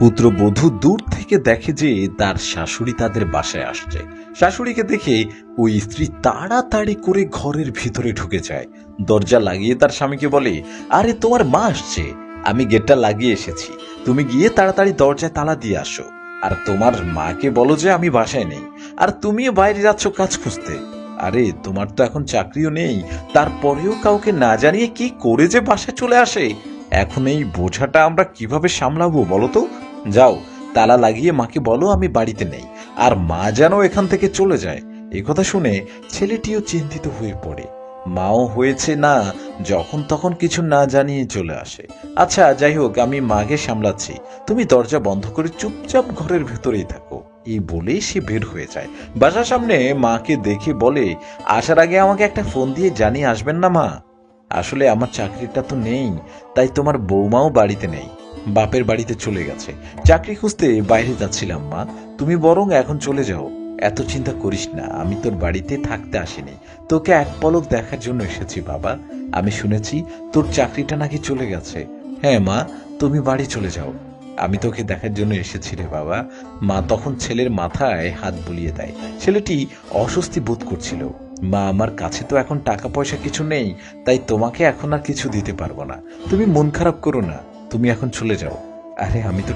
পুত্রবধূ দূর থেকে দেখে যে তার শাশুড়ি তাদের বাসায় আসছে। শাশুড়িকে দেখে ওই স্ত্রী তাড়াতাড়ি করে ঘরের ভিতরে ঢুকে যায়। দরজা লাগিয়ে তার স্বামীকে বলে, আরে তোমার মা আসছে, আমি গেটটা লাগিয়ে এসেছি, তুমি গিয়ে তাড়াতাড়ি দরজায় তালা দিয়ে আসো। আর তোমার মাকে বলো যে আমি বাসায় নেই, আর তুমিও বাইরে যাচ্ছ কাজ খুঁজতে। আরে তোমার তো এখন চাকরিও নেই, তারপরেও কাউকে না জানিয়ে কি করে যে বাসায় চলে আসে। এখন এই বোঝাটা আমরা কিভাবে সামলাবো বলো তো? যাও, তালা লাগিয়ে মাকে বলো আমি বাড়িতে নেই, আর মা যেন এখান থেকে চলে যায়। এই কথা শুনে ছেলেটিও চিন্তিত হয়ে পড়ে। মাও হয়েছে না যখন তখন কিছু না জানিয়ে চলে আসে। আচ্ছা যাই হোক, আমি মাকে সামলাচ্ছি, তুমি দরজা বন্ধ করে চুপচাপ ঘরের ভেতরেই থাকো। এই বলে সে বের হয়ে যায়। বাসার সামনে মাকে দেখে বলে, আসার আগে আমাকে একটা ফোন দিয়ে জানিয়ে আসবেন না মা? আসলে আমার চাকরিটা তো নেই, তাই তোমার বৌমাও বাড়িতে নেই, বাপের বাড়িতে চলে গেছে। চাকরি খুঁজতে বাইরে যাচ্ছিলাম মা, তুমি বরং এখন চলে যাও। এত চিন্তা করিস না, আমি তোর বাড়িতে থাকতে আসিনি, তোকে এক পলক দেখার জন্য এসেছি বাবা। আমি শুনেছি তোর চাকরিটা নাকি চলে গেছে। হ্যাঁ মা, তুমি বাড়ি চলে যাও, আমি তোকে দেখার জন্য এসেছি রে বাবা। মা তখন ছেলের মাথায় হাত বুলিয়ে দেয়। ছেলেটি অস্বস্তি বোধ করছিল। মা, আমার কাছে তো এখন টাকা পয়সা কিছু নেই, তাই তোমাকে এখন আর কিছু দিতে পারবো না, তুমি মন খারাপ করো না, তুমি এখন চলে যাও। আরে আমি তো